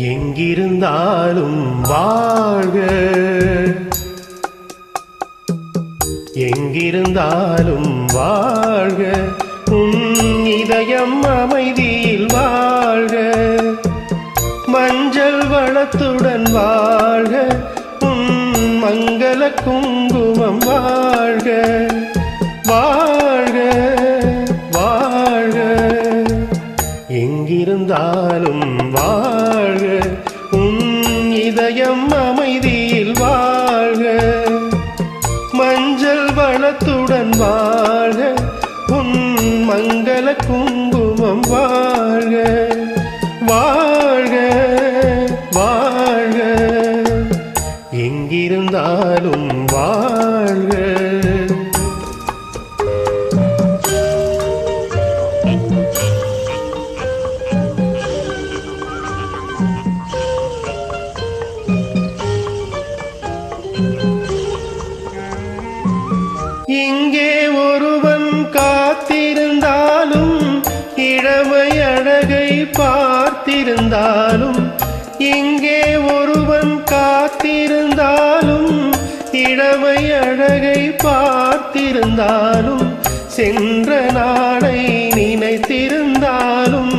எங்கிருந்தாலும் வாழ்க, எங்கிருந்தாலும் வாழ்க, உன் இதயம் அமைதியில் வாழ்க, மஞ்சள் வளத்துடன் வாழ்க, உன் மங்கள குங்குமம் வாழ்க, வாழ்க வாழ்க. எங்கிருந்தாலும் வாழ்க, உன் இதயம் அமைதியில் வாழ்க, மஞ்சள் வளத்துடன் வாழ்க, உன் மங்கள குங்குமம் வாழ்க, வாழ்க வாழ்க. எங்கிருந்தாலும் வாழ்க. இங்கே ஒருவன் காத்திருந்தாலும், இளமை அழகை பார்த்திருந்தாலும், இங்கே ஒருவன் காத்திருந்தாலும், இளமை அழகை பார்த்திருந்தாலும், சென்ற நாளை நினைத்திருந்தாலும்,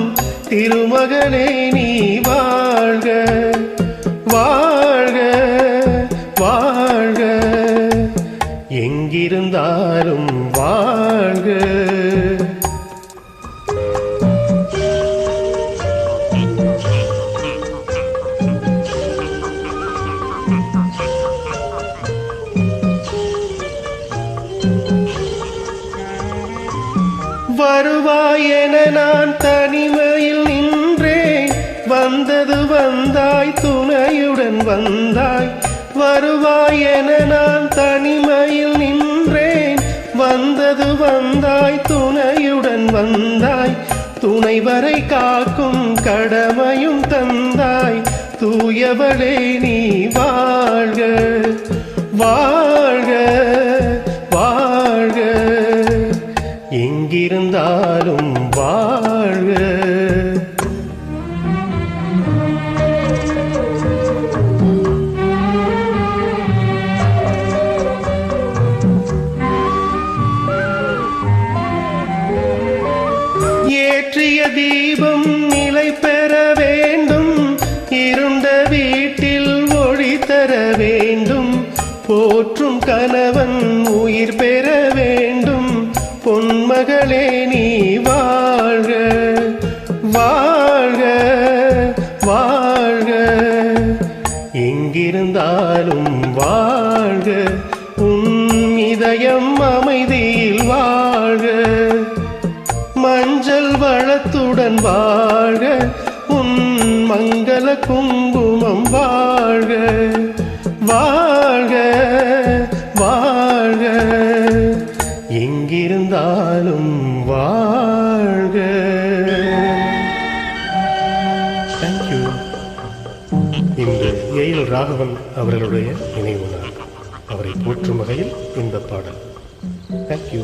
திருமகனே நீ வாழ்க, வாழ்க வாழ்க. எங்கிருந்தாலும் வாழ்க. வருவாய் என நான் தனிமையில் நின்றேன், வந்தது வந்தாய் துணையுடன் வந்தாய். வருவாய் என நான் தனிமையில் நின்றேன், வந்தது வந்தாய் துணையுடன் வந்தாய். துணை வரை காக்கும் கடமையும் தந்தாய், தூயவளே நீ வாழ்க, வாழ்க வாழ்க. எங்கிருந்தாலும் வாழ்க. ஏற்றிய தீபம் நிலை பெற வேண்டும், இருண்ட வீட்டில் ஒளி தர வேண்டும், போற்றும் கணவன் உயிர் பெற வேண்டும், பொன்மகளே நீ வாழ்க, வாழ்க வாழ்க. எங்கிருந்தாலும் வாழ்க, உன் இதயம் அமைதியில் வாழ்க, மஞ்சள் வளத்துடன் வாழ்க, உன் மங்கள குங்குமம் வாழ்க, வாழ்க வாழ்க. எங்கிருந்தாலும் வாழ்க. தேங்க்யூ. இன்று ஏஎல் ராகவன் அவர்களுடைய நினைவு நாள். அவரை போற்றும் வகையில் இந்த பாடல். தேங்க்யூ.